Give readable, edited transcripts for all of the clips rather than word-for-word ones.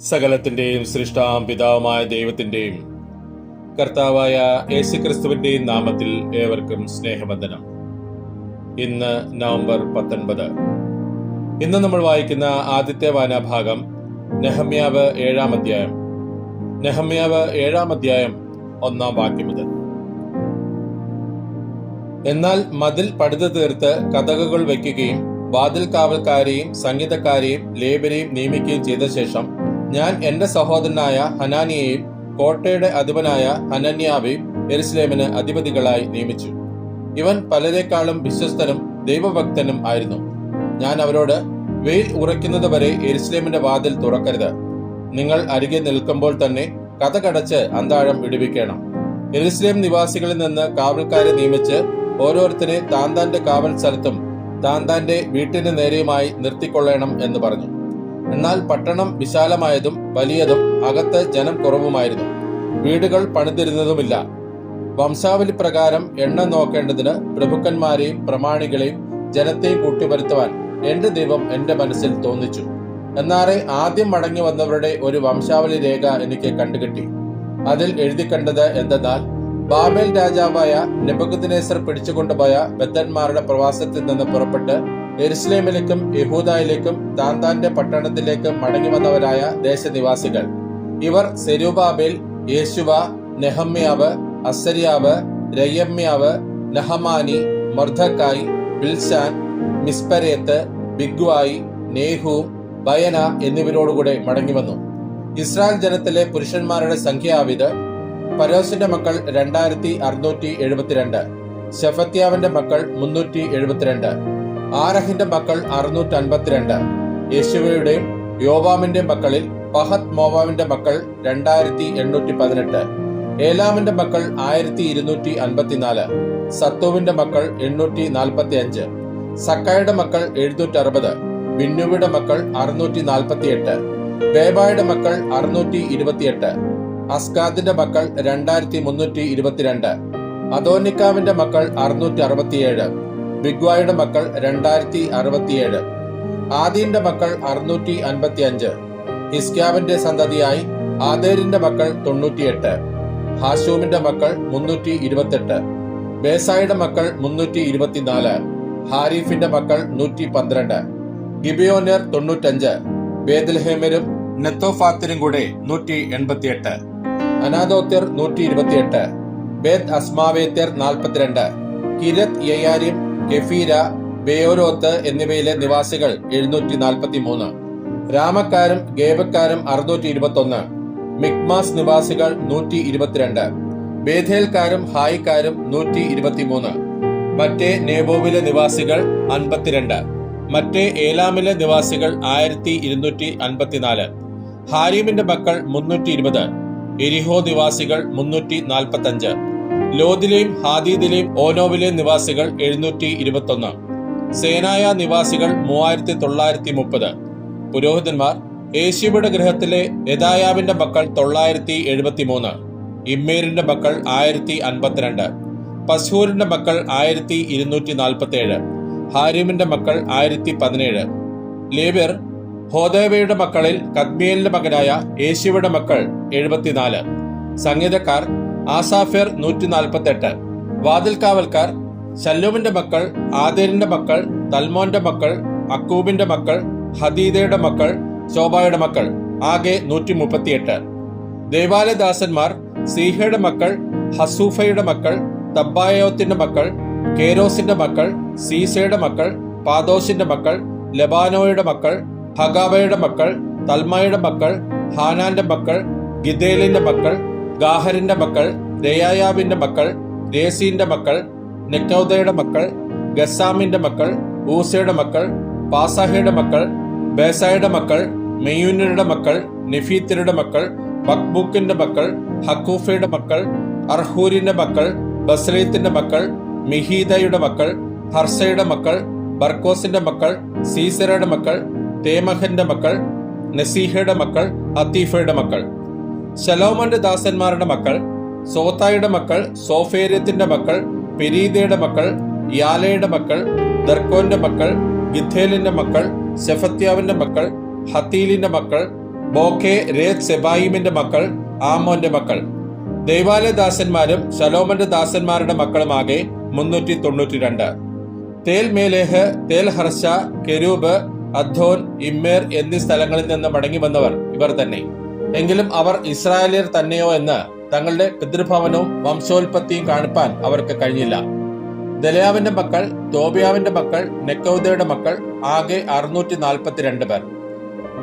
സകലത്തിന്റെയും സൃഷ്ടാവും പിതാവുമായ ദൈവത്തിന്റെയും കർത്താവായ യേശുക്രിസ്തുവിന്റെയും നാമത്തിൽ ഏവർക്കും സ്നേഹവന്ദനം. ഇന്ന് നവംബർ 19. ഇന്ന് നമ്മൾ വായിക്കുന്ന ആദ്യത്തെ വായനാഭാഗം നെഹമ്യാവ് 7-ാം അധ്യായം. നെഹമ്യാവ് 7-ാം അധ്യായം 1-ാം വാക്യം മുതൽ. എന്നാൽ മതിൽ പടുത്തു തീർത്ത് കതകുകൾ വയ്ക്കുകയും വാതിൽ കാവൽക്കാരെയും സംഗീതക്കാരെയും ലേബരെയും നിയമിക്കുകയും ചെയ്ത ശേഷം ഞാൻ എന്റെ സഹോദരനായ ഹനാനിയെയും കോട്ടയുടെ അധിപനായ ഹനന്യാവെയും യെരുശലേമിന് അധിപതികളായി നിയമിച്ചു. ഇവൻ പലരെക്കാളും വിശ്വസ്തനും ദൈവഭക്തനും ആയിരുന്നു. ഞാൻ അവരോട്, വെയിൽ ഉറയ്ക്കുന്നത് വരെ യെരുശലേമിന്റെ വാതിൽ തുറക്കരുത്. നിങ്ങൾ അരികെ നിൽക്കുമ്പോൾ തന്നെ കതകടച്ച് അന്താഴം ഇടിവിക്കണം. യെരുശലേം നിവാസികളിൽ നിന്ന് കാവൽക്കാരെ നിയമിച്ച് ഓരോരുത്തരെ താന്താന്റെ കാവൽ സ്ഥലത്തും താന്താന്റെ വീട്ടിന് നേരെയുമായി നിർത്തിക്കൊള്ളണം എന്ന് പറഞ്ഞു. എന്നാൽ പട്ടണം വിശാലമായതും വലിയതും അകത്ത് ജനം കുറവുമായിരുന്നു. വീടുകൾ പണിതിരുന്നതുമില്ല. വംശാവലി പ്രകാരം എണ്ണം നോക്കേണ്ടതിന് പ്രഭുക്കന്മാരെയും പ്രമാണികളെയും ജനത്തെയും കൂട്ടിവരുത്തുവാൻ എന്റെ ദൈവം എന്റെ മനസ്സിൽ തോന്നിച്ചു. എന്നാറെ ആദ്യം മടങ്ങി വന്നവരുടെ ഒരു വംശാവലി രേഖ എനിക്ക് കണ്ടുകിട്ടി. അതിൽ എഴുതി കണ്ടത് എന്തെന്നാൽ, ബാബേൽ രാജാവായ നെബൂഖദ്നേസർ പിടിച്ചുകൊണ്ടുപോയ ബദ്ധന്മാരുടെ പ്രവാസത്തിൽ നിന്ന് പുറപ്പെട്ട് യെരുശലേമിലേക്കും യഹൂദയിലേക്കും താന്താന്റെ പട്ടണത്തിലേക്കും മടങ്ങി വന്നവരായ ദേശനിവാസികൾ. ഇവർ സെരുബാബേൽ, യേശുവ, നെഹമ്യാവ്, അസര്യാവ്, രയമ്യാവ്, നഹമാനി, മൊർദെഖായി, ബിൽശാൻ, മിസ്പരേത്ത്, ബിഗ്വായി, നേഹൂം, ബയന എന്നിവരോടുകൂടെ മടങ്ങി വന്നു. ഇസ്രായേൽ ജനത്തിലെ പുരുഷന്മാരുടെ സംഖ്യാവിത്: പരോശിന്റെ മക്കൾ 2672, ശെഫത്യാവിന്റെ മക്കൾ 372, ആരഹിന്റെ മക്കൾ 652, യേശുവയുടെയും യോവാമിന്റെ മക്കളിൽ പഹത് മോവാമിന്റെ മക്കൾ 2818, ഏലാമിന്റെ മക്കൾ 1254, സത്തൂവിന്റെ മക്കൾ 845, സക്കായുടെ മക്കൾ 760, ബിന്നുവിയുടെ മക്കൾ 648, ബേബായുടെ മക്കൾ 628, അസ്കാദിന്റെ മക്കൾ 2322, അദോനിക്കാവിന്റെ മക്കൾ 667, ബിഗ്വായുടെ മക്കൾ 2067, ആദീന്റെ മക്കൾ 655, ഹിസ്ക്യാവിന്റെ സന്തതിയായി ആദേരിന്റെ മക്കൾ 98, ഹാശൂമിന്റെ മക്കൾ 328, ബേസായുടെ മക്കൾ 324, ഹാരീഫിന്റെ മക്കൾ 112, ഗിബിയോന്യർ 95, ബേത്ലഹേമ്യരും നെത്തോഫാത്തിനും കൂടെ 188, അനാദോത്യർ 128, ബേത് അസ്മാവേത്യർ 42, കിരത്ത് യയാരിം, കെഫീര, ബെയോരോത്ത് എന്നിവയിലെ നിവാസികൾ 743, രാമക്കാരും ഗേബക്കാരും 621, മിക്മാസ് നിവാസികൾ 122, ബേഥേൽക്കാരും ഹായിക്കാരും 123, മറ്റേ നെബോവിലെ നിവാസികൾ 52, മറ്റേ ഏലാമിലെ നിവാസികൾ 1254, ഹാരീമിന്റെ മക്കൾ 320, എരിഹോ നിവാസികൾ 345, ലോദിലെയും ഹാദീദിലെയും ഓനോവിലെ നിവാസികൾ 721, സേനായ നിവാസികൾ 3930, പുരോഹിതന്മാർ: യേശുവയുടെ ഗൃഹത്തിലെ യെദായാവിന്റെ മക്കൾ 973, ഇമ്മേരിന്റെ മക്കൾ 1052, പസ്ഹൂരിന്റെ മക്കൾ 1247, ഹാരിമിന്റെ മക്കൾ 1017, ലേവ്യർ: ഹോദേവയുടെ മക്കളിൽ കദ്മിയേലിന്റെ മകനായ യേശുവയുടെ മക്കൾ 74, സംഗീതക്കാർ: ആസാഫ്യർ 148, വാതിൽ കാവൽക്കാർ: ശല്ലൂമിന്റെ മക്കൾ, ആദേരിന്റെ മക്കൾ, തൽമോന്റെ മക്കൾ, അക്കൂബിന്റെ മക്കൾ, ഹദീദയുടെ മക്കൾ, ശോബായുടെ മക്കൾ, ആകെ 138. ദേവാലയദാസന്മാർ: സീഹയുടെ മക്കൾ, ഹസൂഫയുടെ മക്കൾ, തബ്ബായോത്തിന്റെ മക്കൾ, കേരോസിന്റെ മക്കൾ, സീസയുടെ മക്കൾ, പാദോസിന്റെ മക്കൾ, ലെബാനോയുടെ മക്കൾ, ഹഗാബയുടെ മക്കൾ, തൽമായുടെ മക്കൾ, ഹാനാന്റെ മക്കൾ, ഗിദേലിന്റെ മക്കൾ, ഗാഹരിന്റെ മക്കൾ, രയായാവിന്റെ മക്കൾ, രേസീന്റെ മക്കൾ, നെക്കൗദയുടെ മക്കൾ, ഗസാമിന്റെ മക്കൾ, ഊസയുടെ മക്കൾ, പാസാഹയുടെ മക്കൾ, ബേസായുടെ മക്കൾ, മെയൂന്യരുടെ മക്കൾ, നെഫീത്യരുടെ മക്കൾ, ബക്ബൂക്കിന്റെ മക്കൾ, ഹക്കൂഫയുടെ മക്കൾ, അർഹൂരിന്റെ മക്കൾ, ബസ്രേത്തിന്റെ മക്കൾ, മിഹീദയുടെ മക്കൾ, ഹർസയുടെ മക്കൾ, ബർക്കോസിന്റെ മക്കൾ, സീസരയുടെ മക്കൾ, തേമഹന്റെ മക്കൾ, നസീഹയുടെ മക്കൾ, അത്തീഫയുടെ മക്കൾ. ശലോമോന്റെ ദാസന്മാരുടെ മക്കൾ: സോത്തായുടെ മക്കൾ, സോഫേര്യത്തിന്റെ മക്കൾ, പെരീദയുടെ മക്കൾ, യാലയുടെ മക്കൾ, ദർക്കോന്റെ മക്കൾ, ഗിദ്ദേലിന്റെ മക്കൾ, ശെഫത്യാവിന്റെ മക്കൾ, ഹത്തീലിന്റെ മക്കൾ, ബോഖെ രേത് സെബായിമിന്റെ മക്കൾ ആമോന്റെ മക്കൾ. ദൈവാലയദാസന്മാരും ശലോമന്റെ ദാസന്മാരുടെ മക്കളുമാകെ 392. തേൽ മേലേഹ്, തേൽ ഹർഷ, കെരൂബ്, അദ്ദോൻ, ഇമ്മേർ എന്നീ സ്ഥലങ്ങളിൽ നിന്ന് മടങ്ങി വന്നവർ ഇവർ തന്നെ. എങ്കിലും അവർ ഇസ്രായേലിയർ തന്നെയോ എന്ന് തങ്ങളുടെ പിതൃഭവനവും വംശോൽപത്തിയും കാണിപ്പാൻ അവർക്ക് കഴിഞ്ഞില്ല. ദലയാവിന്റെ മക്കൾ, തോബിയാവിന്റെ മക്കൾ, നെക്കോദയുടെ മക്കൾ ആകെ 642 പേർ.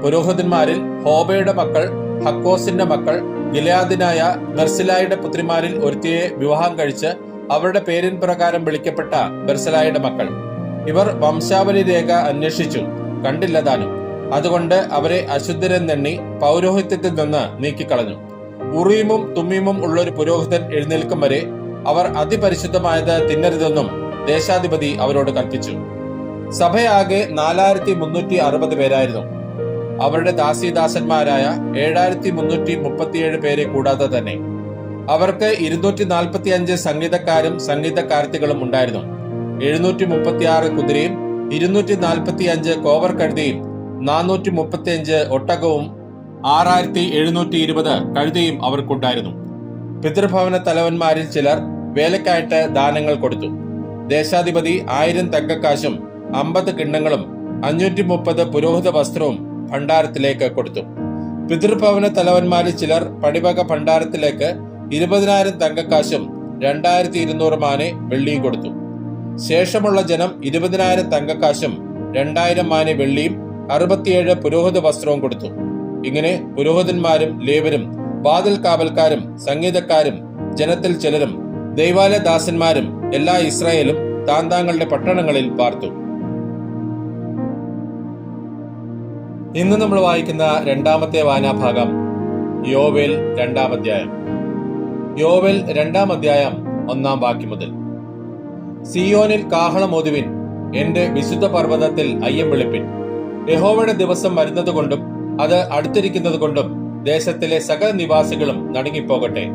പുരോഹിതന്മാരിൽ ഹോബയുടെ മക്കൾ, ഹക്കോസിന്റെ മക്കൾ, ഗിലെയാദിനായ ബർസിലായുടെ പുത്രിമാരിൽ ഒരുത്തിയെ വിവാഹം കഴിച്ച് അവരുടെ പേരിൻ പ്രകാരം വിളിക്കപ്പെട്ട ബർസിലായുടെ മക്കൾ. ഇവർ വംശാവലി രേഖ അന്വേഷിച്ചു, കണ്ടില്ലതാനും. അതുകൊണ്ട് അവരെ അശുദ്ധരെന്നെണ്ണി പൗരോഹിത്യത്തിൽ നിന്ന് നീക്കിക്കളഞ്ഞു. ഉറീമും തുമ്മീമും ഉള്ളൊരു പുരോഹിതൻ എഴുന്നേൽക്കും വരെ അവർ അതിപരിശുദ്ധമായത് തിന്നരുതെന്നും ദേശാധിപതി അവരോട് കൽപ്പിച്ചു. സഭയാകെ 4360 പേരായിരുന്നു. അവരുടെ ദാസീദാസന്മാരായ 7337 പേരെ കൂടാതെ തന്നെ അവർക്ക് 245 സംഗീതക്കാരും സംഗീതക്കാരത്തികളും ഉണ്ടായിരുന്നു. 736 കുതിരയും 245 കോവർ കഴുതയും 435 ഒട്ടകവും 6720 കഴുതയും അവർക്കുണ്ടായിരുന്നു. പിതൃഭവന തലവന്മാരിൽ ചിലർ വേലക്കായിട്ട് ദാനങ്ങൾ കൊടുത്തു. ദേശാധിപതി 1000 തങ്കക്കാശും 50 കിണ്ണങ്ങളും 530 പുരോഹിത വസ്ത്രവും ഭണ്ഡാരത്തിലേക്ക് കൊടുത്തു. പിതൃഭവന തലവന്മാരിൽ ചിലർ പടിവക ഭണ്ഡാരത്തിലേക്ക് 20,000 തങ്കക്കാശും 2200 മാനെ വെള്ളിയും കൊടുത്തു. ശേഷമുള്ള ജനം 20,000 തങ്കക്കാശും 2000 മാനെ വെള്ളിയും 67 പുരോഹിത വസ്ത്രവും കൊടുത്തു. ഇങ്ങനെ പുരോഹിതന്മാരും ലേവരും വാതിൽ കാവൽക്കാരും സംഗീതക്കാരും ജനത്തിൽ ചിലരും ദൈവാലയദാസന്മാരും എല്ലാ ഇസ്രായേലും താന്താങ്ങളുടെ പട്ടണങ്ങളിൽ പാർത്തു. ഇന്ന് നമ്മൾ വായിക്കുന്ന രണ്ടാമത്തെ വായനാഭാഗം യോവേൽ 2-ാം അധ്യായം. യോവേൽ 2-ാം അധ്യായം 1-ാം വാക്യം മുതൽ. സിയോനിൽ കാഹളമോതുവിൻ, എന്റെ വിശുദ്ധ പർവ്വതത്തിൽ അയ്യം വിളിപ്പിൻ. യഹോവയുടെ ദിവസം വരുന്നതുകൊണ്ടും അത് അടുത്തിരിക്കുന്നതുകൊണ്ടും ദേശത്തിലെ സകല നിവാസികളും നടുങ്ങിപ്പോകട്ടെ.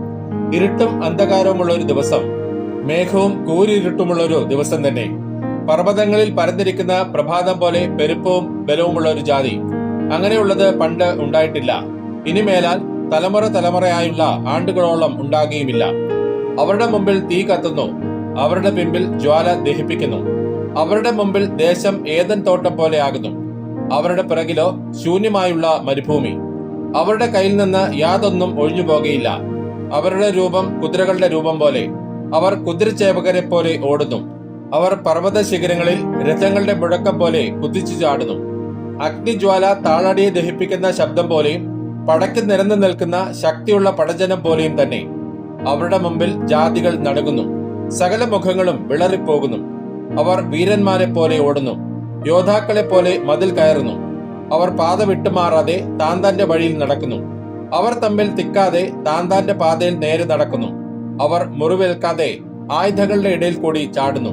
ഇരുട്ടും അന്ധകാരവുമുള്ള ഒരു ദിവസം, മേഘവും കൂരിരുട്ടുമുള്ള ഒരു ദിവസം തന്നെ. പർവ്വതങ്ങളിൽ പരന്നിരിക്കുന്ന പ്രഭാതം പോലെ പെരുപ്പവും ബലവുമുള്ള ഒരു ജാതി, അങ്ങനെയുള്ളത് പണ്ട് ഉണ്ടായിട്ടില്ല. ഇനിമേലാൽ തലമുറ തലമുറയായുള്ള ആണ്ടുകളോളം ഉണ്ടാകുകയുമില്ല. അവരുടെ മുമ്പിൽ തീ കത്തുന്നു, അവരുടെ പിമ്പിൽ ജ്വാല ദഹിപ്പിക്കുന്നു. അവരുടെ മുമ്പിൽ ദേശം ഏദൻ തോട്ടം പോലെ ആകുന്നു. അവരുടെ പിറകിലോ ശൂന്യമായുള്ള മരുഭൂമി. അവരുടെ കയ്യിൽ നിന്ന് യാതൊന്നും ഒഴിഞ്ഞു പോകുകയില്ല. അവരുടെ രൂപം കുതിരകളുടെ രൂപം പോലെ. അവർ കുതിരച്ചേവകരെ പോലെ ഓടുന്നു. അവർ പർവ്വത ശിഖരങ്ങളിൽ രഥങ്ങളുടെ മുഴക്കം പോലെ കുതിച്ചു ചാടുന്നു. അഗ്നിജ്വാല താളടിയെ ദഹിപ്പിക്കുന്ന ശബ്ദം പോലെയും പടയ്ക്ക് നിരന്നു നിൽക്കുന്ന ശക്തിയുള്ള പടജനം പോലെയും തന്നെ. അവരുടെ മുമ്പിൽ ജാതികൾ നടുങ്ങുന്നു, സകല മുഖങ്ങളും വിളറിപ്പോകുന്നു. അവർ വീരന്മാരെ പോലെ ഓടുന്നു, യോദ്ധാക്കളെ പോലെ മതിൽ കയറുന്നു. അവർ പാത വിട്ടുമാറാതെ താന്താന്റെ വഴിയിൽ നടക്കുന്നു. അവർ തമ്മിൽ തിക്കാതെ താന്താന്റെ പാതയിൽ നേരെ നടക്കുന്നു. അവർ മുറിവേൽക്കാതെ ആയുധങ്ങളുടെ ഇടയിൽ കൂടി ചാടുന്നു.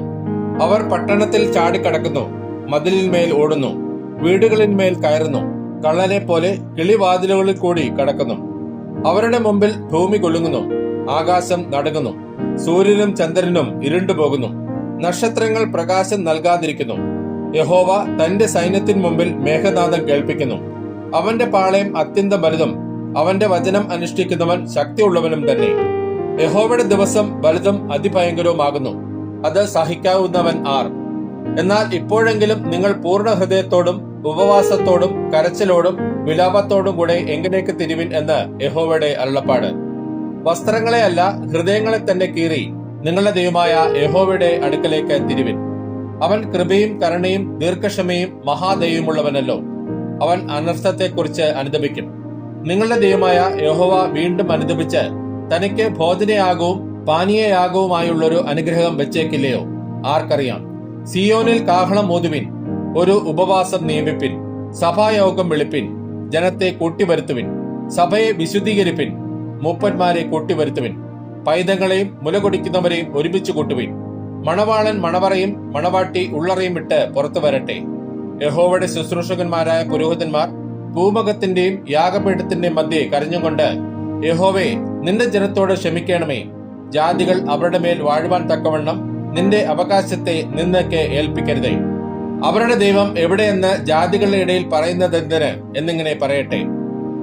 അവർ പട്ടണത്തിൽ ചാടിക്കടക്കുന്നു, മതിലിന്മേൽ ഓടുന്നു, വീടുകളിന്മേൽ കയറുന്നു. കള്ളനെ പോലെ കിളിവാതിലുകളിൽ കൂടി കടക്കുന്നു. അവരുടെ മുമ്പിൽ ഭൂമി കുലുങ്ങുന്നു, ആകാശം നടുങ്ങുന്നു. സൂര്യനും ചന്ദ്രനും ഇരുണ്ടുപോകുന്നു, നക്ഷത്രങ്ങൾ പ്രകാശം നൽകാതിരിക്കുന്നു. യഹോവ തന്റെ സൈന്യത്തിൻ മുമ്പിൽ മേഘനാദം കേൾപ്പിക്കുന്നു. അവന്റെ പാളയം അത്യന്തം വലുതും അവന്റെ വചനം അനുഷ്ഠിക്കുന്നവൻ ശക്തിയുള്ളവനും തന്നെ. യഹോവയുടെ ദിവസം വലുതും അതിഭയങ്കരവുമാകുന്നു, അത് സഹിക്കാവുന്നവൻ ആർ? എന്നാൽ ഇപ്പോഴെങ്കിലും നിങ്ങൾ പൂർണ്ണ ഹൃദയത്തോടും ഉപവാസത്തോടും കരച്ചിലോടും വിലാപത്തോടും കൂടെ എങ്കിലേക്ക് തിരിവിൻ എന്ന് യഹോവയുടെ അരുളപ്പാട്. വസ്ത്രങ്ങളെ അല്ല, ഹൃദയങ്ങളെ തന്നെ കീറി നിങ്ങളുടെ ദൈവമായ യഹോവയുടെ അടുക്കലേക്ക് തിരിവിൻ. അവൻ കൃപയും കരുണയും ദീർഘക്ഷമയും മഹാദൈവമുള്ളവനല്ലോ. അവൻ അനർത്ഥത്തെക്കുറിച്ച് അനുതപിക്കും. നിങ്ങളുടെ ദൈവമായ യഹോവ വീണ്ടും അനുതപിച്ച് തനിക്ക് ഭോജനയാകവും പാനീയയാകവുമായുള്ളൊരു അനുഗ്രഹം വെച്ചേക്കില്ലയോ? ആർക്കറിയാം. സിയോനിൽ കാഹളം മോതുവിൻ, ഒരു ഉപവാസം നിയമിപ്പിൻ, സഭായോഗം വിളിപ്പിൻ, ജനത്തെ കൂട്ടിവരുത്തുവിൻ, സഭയെ വിശുദ്ധീകരിപ്പിൻ, മൂപ്പന്മാരെ കൂട്ടിവരുത്തുവിൻ, പൈതങ്ങളെയും മുലകൊടിക്കുന്നവരെയും ഒരുമിച്ച് കൂട്ടുവിൻ. മണവാളൻ മണവറയും മണവാട്ടി ഉള്ളറയും വിട്ട് പുറത്തു വരട്ടെ. യഹോവയുടെ ശുശ്രൂഷകന്മാരായ പുരോഹിതന്മാർ പൂമകത്തിന്റെയും യാഗപീഠത്തിന്റെയും മധ്യേ കരഞ്ഞുകൊണ്ട്, യഹോവേ, നിന്റെ ജനത്തോട് ക്ഷമിക്കണമേ. ജാതികൾ അവരുടെ മേൽ വാഴുവാൻ തക്കവണ്ണം നിന്റെ അവകാശത്തെ നിന്നേക്ക് ഏൽപ്പിക്കരുതേ. അവരുടെ ദൈവം എവിടെയെന്ന് ജാതികളുടെ ഇടയിൽ പറയുന്നതെന്തിന് എന്നിങ്ങനെ പറയട്ടെ.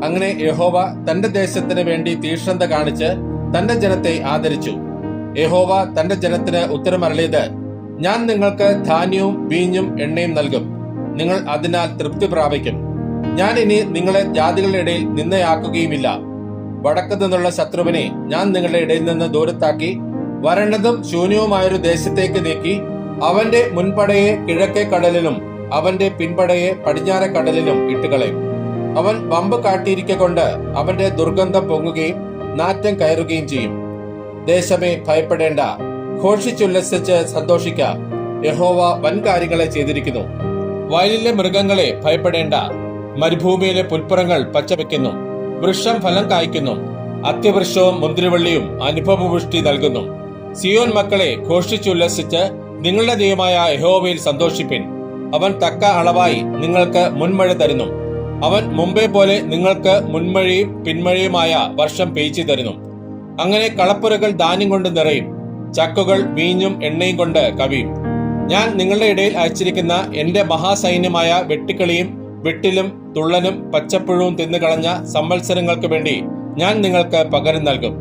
അങ്ങനെ യഹോവ തന്റെ ദേശത്തിന് വേണ്ടി തീക്ഷ്ണത കാണിച്ച് തന്റെ ജനത്തെ ആദരിച്ചു. യഹോവ തന്റെ ജനത്തിന് ഉത്തരമരുളിയത്: ഞാൻ നിങ്ങൾക്ക് ധാന്യവും വീഞ്ഞും എണ്ണയും നൽകും, നിങ്ങൾ അതിനാൽ തൃപ്തി പ്രാപിക്കും. ഞാൻ ഇനി നിങ്ങളെ ജാതികളുടെ ഇടയിൽ നിന്നയാക്കുകയുമില്ല. വടക്കു നിന്നുള്ള ശത്രുവിനെ ഞാൻ നിങ്ങളുടെ ഇടയിൽ നിന്ന് ദൂരത്താക്കി വരണ്ടതും ശൂന്യവുമായൊരു ദേശത്തേക്ക് നീക്കി അവന്റെ മുൻപടയെ കിഴക്കേ കടലിലും അവന്റെ പിൻപടയെ പടിഞ്ഞാറെ കടലിലും ഇട്ടുകളയും. അവൻ വമ്പ് കാട്ടിയിരിക്കൊണ്ട് അവന്റെ ദുർഗന്ധം പൊങ്ങുകയും നാറ്റം കയറുകയും ചെയ്യും. ദേശമേ, ഭയപ്പെടേണ്ട, ഘോഷിച്ചുല്ലസിച്ച് സന്തോഷിക്ക. യഹോവ വൻകാര്യങ്ങളെ ചെയ്തിരിക്കുന്നു. വയലിലെ മൃഗങ്ങളെ ഭയപ്പെടേണ്ട. മരുഭൂമിയിലെ പുൽപ്പുറങ്ങൾ പച്ചവെക്കുന്നു, വൃക്ഷം ഫലം കായ്ക്കുന്നു, അത്യവൃക്ഷവും മുന്തിരിവള്ളിയും അനുഭവപുഷ്ടി നൽകുന്നു. സിയോൻ മക്കളെ, ഘോഷിച്ചുല്ലസിച്ച് നിങ്ങളുടെ ദൈവമായ യഹോവയിൽ സന്തോഷിപ്പിൻ. അവൻ തക്ക അളവായി നിങ്ങൾക്ക് മുൻമഴ തരുന്നു. അവൻ മുമ്പേ പോലെ നിങ്ങൾക്ക് മുൻമഴയും പിന്മഴയുമായ വർഷം പെയ്ച്ചു തരുന്നു. അങ്ങനെ കളപ്പുരകൾ ധാന്യം കൊണ്ട് നിറയും, ചക്കുകൾ വീഞ്ഞും എണ്ണയും കൊണ്ട് കവിയും. ഞാൻ നിങ്ങളുടെ ഇടയിൽ അയച്ചിരിക്കുന്ന എന്റെ മഹാസൈന്യമായ വെട്ടുക്കിളിയും വെട്ടിലും തുള്ളനും പച്ചപ്പുഴവും തിന്നുകളഞ്ഞ സംവത്സരങ്ങൾക്ക് വേണ്ടി ഞാൻ നിങ്ങൾക്ക് പകരം നൽകും.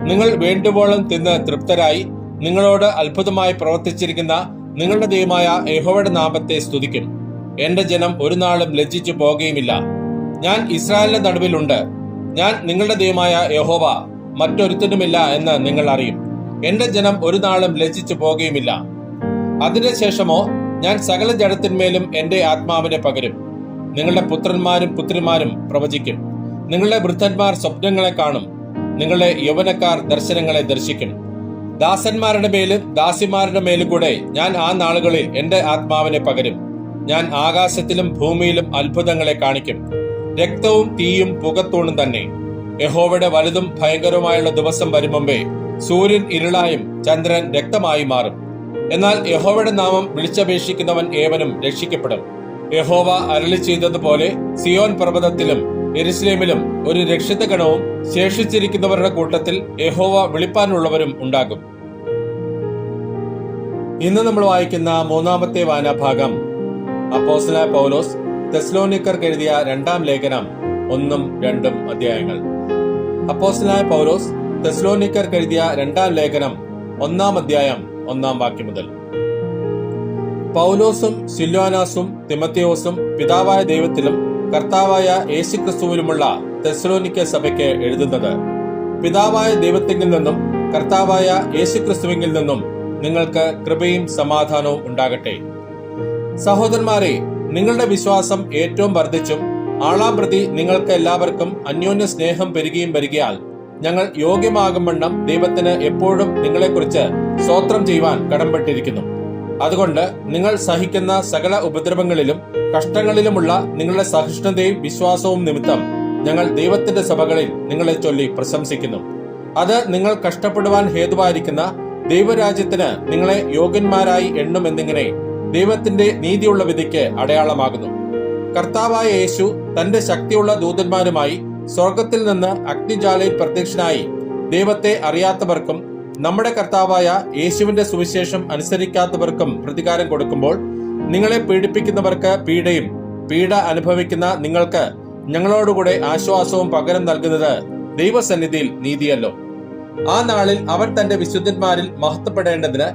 നിങ്ങൾ വേണ്ടുവോളം തിന്ന് തൃപ്തരായി നിങ്ങളോട് അത്ഭുതമായി പ്രവർത്തിച്ചിരിക്കുന്ന നിങ്ങളുടെ ദൈവമായ യഹോവയുടെ നാമത്തെ സ്തുതിക്കും. എന്റെ ജനം ഒരു നാളും ലജ്ജിച്ചു പോകുകയുമില്ല. ഞാൻ ഇസ്രായേലിന്റെ നടുവിലുണ്ട്. ഞാൻ നിങ്ങളുടെ ദൈവമായ യഹോവ, മറ്റൊരുത്തനുമില്ല എന്ന് നിങ്ങൾ അറിയും. എന്റെ ജനം ഒരു നാളും ലജ്ജിച്ചു പോകുകയുമില്ല. അതിനുശേഷമോ ഞാൻ സകല ജഡത്തിന്മേലും എന്റെ ആത്മാവിനെ പകരും. നിങ്ങളുടെ പുത്രന്മാരും പുത്രിമാരും പ്രവചിക്കും. നിങ്ങളുടെ വൃദ്ധന്മാർ സ്വപ്നങ്ങളെ കാണും. നിങ്ങളുടെ യൗവനക്കാർ ദർശനങ്ങളെ ദർശിക്കും. ദാസന്മാരുടെ മേലും ദാസിമാരുടെ മേലും കൂടെ ഞാൻ ആ നാളുകളിൽ എന്റെ ആത്മാവിനെ പകരും. ഞാൻ ആകാശത്തിലും ഭൂമിയിലും അത്ഭുതങ്ങളെ കാണിക്കും. രക്തവും തീയും പുകത്തൂണും തന്നെ. യഹോവയുടെ വലുതും ഭയങ്കരവുമായുള്ള ദിവസം വരും മുമ്പേ സൂര്യൻ ഇരുളായും ചന്ദ്രൻ രക്തമായി മാറും. എന്നാൽ യഹോവയുടെ നാമം വിളിച്ചപേക്ഷിക്കുന്നവൻ ഏവനും രക്ഷിക്കപ്പെടും. യഹോവ അരുളി ചെയ്തതുപോലെ സിയോൻ പർവ്വതത്തിലും യെരൂശലേമിലും ഒരു രക്ഷിതഗണവും ശേഷിച്ചിരിക്കുന്നവരുടെ കൂട്ടത്തിൽ യഹോവ വിളിപ്പാനുള്ളവരും ഉണ്ടാകും. ഇന്ന് നമ്മൾ വായിക്കുന്ന മൂന്നാമത്തെ വായനാഭാഗം അപ്പോസ്തലനായ പൗലോസ് തെസ്സലോനിക്കർക്ക് എഴുതിയ രണ്ടാം ലേഖനം 1-2 അധ്യായങ്ങൾ. അപ്പോസ്തലനായ പൗലോസ് തെസ്സലോനിക്കർക്ക് എഴുതിയ രണ്ടാം ലേഖനം 1-ാം അധ്യായം 1-ാം വാക്യം മുതൽ. പൗലോസും സില്വാനാസും തിമത്തിയോസും പിതാവായ ദൈവത്തിലും കർത്താവായ യേശുക്രിസ്തുവിലുമുള്ള തെസ്സലോനിക്ക സഭയ്ക്ക് എഴുതുന്നത്: പിതാവായ ദൈവത്തിങ്കിൽ നിന്നും കർത്താവായ യേശുക്രിസ്തുവിങ്കിൽ നിന്നും നിങ്ങൾക്ക് കൃപയും സമാധാനവും ഉണ്ടാകട്ടെ. സഹോദരന്മാരെ, നിങ്ങളുടെ വിശ്വാസം ഏറ്റവും വർദ്ധിച്ചും ആളാം പ്രതി നിങ്ങൾക്ക് എല്ലാവർക്കും അന്യോന്യ സ്നേഹം പെരുകിയും വരികയാൽ ഞങ്ങൾ യോഗ്യമാകും വണ്ണം ദൈവത്തിന് എപ്പോഴും നിങ്ങളെക്കുറിച്ച് സ്തോത്രം ചെയ്യുവാൻ കടംപെട്ടിരിക്കുന്നു. അതുകൊണ്ട് നിങ്ങൾ സഹിക്കുന്ന സകല ഉപദ്രവങ്ങളിലും കഷ്ടങ്ങളിലുമുള്ള നിങ്ങളുടെ സഹിഷ്ണുതയും വിശ്വാസവും നിമിത്തം ഞങ്ങൾ ദൈവത്തിന്റെ സഭകളിൽ നിങ്ങളെ ചൊല്ലി പ്രശംസിക്കുന്നു. അത് നിങ്ങൾ കഷ്ടപ്പെടുവാൻ ഹേതുവായിരിക്കുന്ന ദൈവരാജ്യത്തിന് നിങ്ങളെ യോഗ്യന്മാരായി എണ്ണുമെന്നിങ്ങനെ ദൈവത്തിന്റെ നീതിയുള്ള വിധിക്ക് അടയാളമാകുന്നു. കർത്താവായ യേശു തന്റെ ശക്തിയുള്ള ദൂതന്മാരുമായി സ്വർഗത്തിൽ നിന്ന് അഗ്നിജ്വാലയിൽ പ്രത്യക്ഷനായി ദൈവത്തെ അറിയാത്തവർക്കും നമ്മുടെ കർത്താവായ യേശുവിന്റെ സുവിശേഷം അനുസരിക്കാത്തവർക്കും പ്രതികാരം കൊടുക്കുമ്പോൾ നിങ്ങളെ പീഡിപ്പിക്കുന്നവർക്ക് പീഡയും പീഡ അനുഭവിക്കുന്ന നിങ്ങൾക്ക് ഞങ്ങളോടുകൂടെ ആശ്വാസവും പകരം നൽകുന്നത് ദൈവസന്നിധിയിൽ നീതിയല്ലോ. ആ നാളിൽ അവൻ തന്റെ വിശുദ്ധന്മാരിൽ മഹത്വപ്പെടേണ്ടതിന്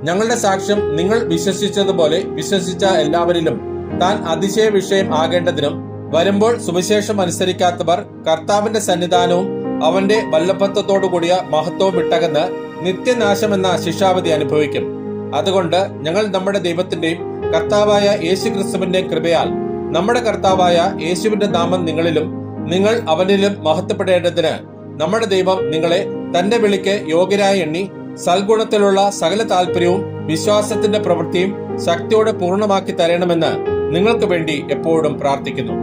ഞങ്ങളുടെ സാക്ഷ്യം നിങ്ങൾ വിശ്വസിച്ചതുപോലെ വിശ്വസിച്ച എല്ലാവരിലും താൻ അതിശയ വിഷയം ആകേണ്ടതിനും വരുമ്പോൾ സുവിശേഷം അനുസരിക്കാത്തവർ കർത്താവിന്റെ സന്നിധാനവും അവന്റെ വല്ലഭത്വത്തോടുകൂടിയ മഹത്വവും വിട്ടകന്ന് നിത്യനാശമെന്ന ശിക്ഷാവിധി അനുഭവിക്കും. അതുകൊണ്ട് ഞങ്ങൾ നമ്മുടെ ദൈവത്തിന്റെയും കർത്താവായ യേശുക്രിസ്തുവിന്റെ കൃപയാൽ നമ്മുടെ കർത്താവായ യേശുവിന്റെ നാമം നിങ്ങളിലും നിങ്ങൾ അവനിലും മഹത്വപ്പെടേണ്ടതിന് നമ്മുടെ ദൈവം നിങ്ങളെ തന്റെ വിളിക്ക് യോഗ്യരായി എണ്ണി സൽഗുണത്തിലുള്ള സകല താല്പര്യവും വിശ്വാസത്തിന്റെ പ്രവൃത്തിയും ശക്തിയോടെ പൂർണ്ണമാക്കി തരണമെന്ന് നിങ്ങൾക്ക് വേണ്ടി എപ്പോഴും പ്രാർത്ഥിക്കുന്നു.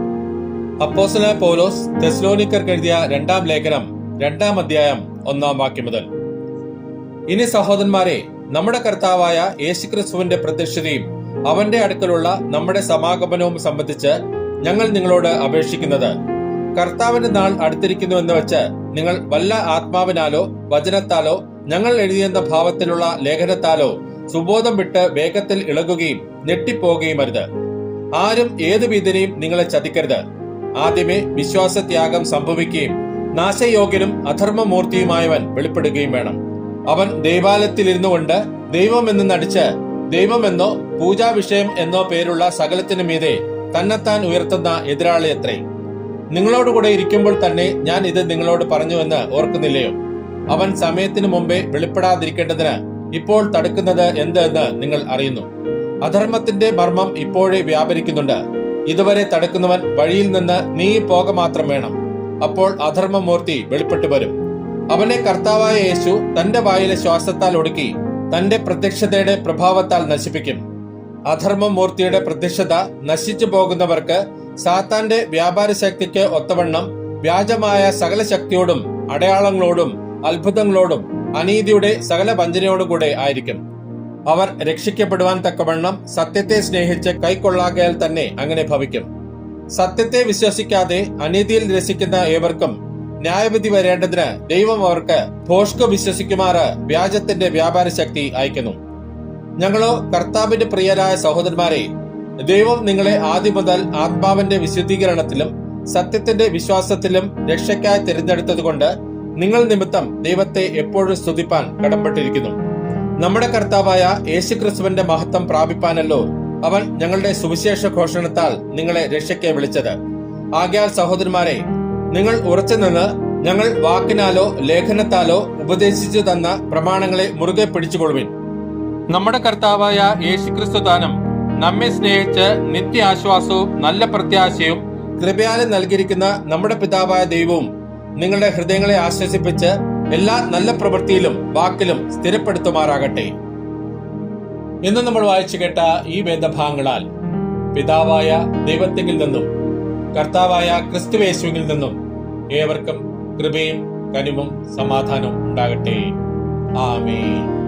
അപ്പോസ്തലനായ പൗലോസ് തെസ്സലോനിക്കർക്ക് എഴുതിയ രണ്ടാം ലേഖനം 2-ാം അധ്യായം 1-ാം വാക്യം മുതൽ. ഇനി സഹോദരന്മാരെ, നമ്മുടെ കർത്താവായ യേശുക്രിസ്തുവിന്റെ പ്രത്യക്ഷതയും അവന്റെ അടുക്കലുള്ള നമ്മുടെ സമാഗമനവും സംബന്ധിച്ച് ഞങ്ങൾ നിങ്ങളോട് അപേക്ഷിക്കുന്നത്: കർത്താവിന്റെ നാൾ അടുത്തിരിക്കുന്നു എന്ന് വെച്ച് നിങ്ങൾ വല്ല ആത്മാവിനാലോ വചനത്താലോ ഞങ്ങൾ എഴുതിയെന്ന ഭാവത്തിലുള്ള ലേഖനത്താലോ സുബോധം വിട്ട് വേഗത്തിൽ ഇളകുകയും ഞെട്ടിപ്പോകുകയും അരുത്. ആരും ഏതു വിധനെയും നിങ്ങളെ ചതിക്കരുത്. ആദ്യമേ വിശ്വാസത്യാഗം സംഭവിക്കുകയും നാശയോഗ്യനും അധർമ്മമൂർത്തിയുമായവൻ വെളിപ്പെടുകയും വേണം. അവൻ ദൈവാലയത്തിലിരുന്നു കൊണ്ട് ദൈവമെന്ന് നടിച്ച് ദൈവമെന്നോ പൂജാവിഷയം എന്നോ പേരുള്ള സകലത്തിനു മീതെ തന്നെത്താൻ ഉയർത്തുന്ന എതിരാളിയത്രേ. നിങ്ങളോടുകൂടെ ഇരിക്കുമ്പോൾ തന്നെ ഞാൻ ഇത് നിങ്ങളോട് പറഞ്ഞുവെന്ന് ഓർക്കുന്നില്ലയോ? അവൻ സമയത്തിനു മുമ്പേ വെളിപ്പെടാതിരിക്കേണ്ടതിന് ഇപ്പോൾ തടുക്കുന്നത് എന്ത് എന്ന് നിങ്ങൾ അറിയുന്നു. അധർമ്മത്തിന്റെ മർമ്മം ഇപ്പോഴേ വ്യാപരിക്കുന്നുണ്ട്. ഇതുവരെ തടുക്കുന്നവൻ വഴിയിൽ നിന്ന് നീങ്ങിപ്പോക മാത്രം വേണം. അപ്പോൾ അധർമ്മമൂർത്തി വെളിപ്പെട്ടു വരും. അവനെ കർത്താവായ യേശു തന്റെ വായിലെ ശ്വാസത്താൽ ഒടുക്കി തന്റെ പ്രത്യക്ഷതയുടെ പ്രഭാവത്താൽ നശിപ്പിക്കും. അധർമ്മമൂർത്തിയുടെ പ്രത്യക്ഷത നശിച്ചു പോകുന്നവർക്ക് സാത്താന്റെ വ്യാപാര ശക്തിക്ക് ഒത്തവണ്ണം വ്യാജമായ സകല ശക്തിയോടും അടയാളങ്ങളോടും അത്ഭുതങ്ങളോടും അനീതിയുടെ സകല വഞ്ചനയോടുകൂടെ ആയിരിക്കും. അവർ രക്ഷിക്കപ്പെടുവാൻ തക്കവണ്ണം സത്യത്തെ സ്നേഹിച്ച് കൈക്കൊള്ളാകയാൽ തന്നെ അങ്ങനെ ഭവിക്കും. സത്യത്തെ വിശ്വസിക്കാതെ അനീതിയിൽ രസിക്കുന്ന ഏവർക്കും ന്യായവിധി വരേണ്ടതിന് ദൈവം അവർക്ക് ഭോഷ്ക് വിശ്വസിക്കുമാറ് വ്യാജത്തിന്റെ വ്യാപാര ശക്തി അയക്കുന്നു. ഞങ്ങളോ കർത്താവിന്റെ പ്രിയരായ സഹോദരന്മാരെ, ദൈവം നിങ്ങളെ ആദ്യം മുതൽ ആത്മാവിന്റെ വിശുദ്ധീകരണത്തിലും സത്യത്തിന്റെ വിശ്വാസത്തിലും രക്ഷയ്ക്കായി തിരഞ്ഞെടുത്തതുകൊണ്ട് നിങ്ങൾ നിമിത്തം ദൈവത്തെ എപ്പോഴും സ്തുതിപ്പാൻ കടംപ്പെട്ടിരിക്കുന്നു. നമ്മുടെ കർത്താവായ യേശുക്രിസ്തുവിന്റെ മഹത്വം പ്രാപിപ്പാനല്ലോ അവൻ ഞങ്ങളുടെ സുവിശേഷ ഘോഷണത്താൽ നിങ്ങളെ രക്ഷയ്ക്ക് വിളിച്ചത്. ആകയാൽ സഹോദരന്മാരെ, നിങ്ങൾ ഉറച്ചുനിന്ന് ഞങ്ങൾ വാക്കിനാലോ ലേഖനത്താലോ ഉപദേശിച്ചു തന്ന പ്രമാണങ്ങളെ മുറുകെ പിടിച്ചുകൊള്ളുവിൻ. നമ്മുടെ കർത്താവായ യേശുക്രിസ്തു താനും നമ്മെ സ്നേഹിച്ച് നിത്യ ആശ്വാസവും നല്ല പ്രത്യാശയും കൃപയാലും നൽകിയിരിക്കുന്ന നമ്മുടെ പിതാവായ ദൈവവും നിങ്ങളുടെ ഹൃദയങ്ങളെ ആശ്വസിപ്പിച്ച് എല്ലാ നല്ല പ്രവൃത്തിയിലും വാക്കിലും സ്ഥിരപ്പെടുത്തുമാറാകട്ടെ. ഇന്ന് നമ്മൾ വായിച്ചു കേട്ട ഈ വേദഭാഗങ്ങളാൽ പിതാവായ ദൈവത്തിൽ നിന്നും കർത്താവായ ക്രിസ്തുയേശുവിൽ നിന്നും ഏവർക്കും കൃപയും കനിവും സമാധാനവും ഉണ്ടാകട്ടെ. ആമേൻ.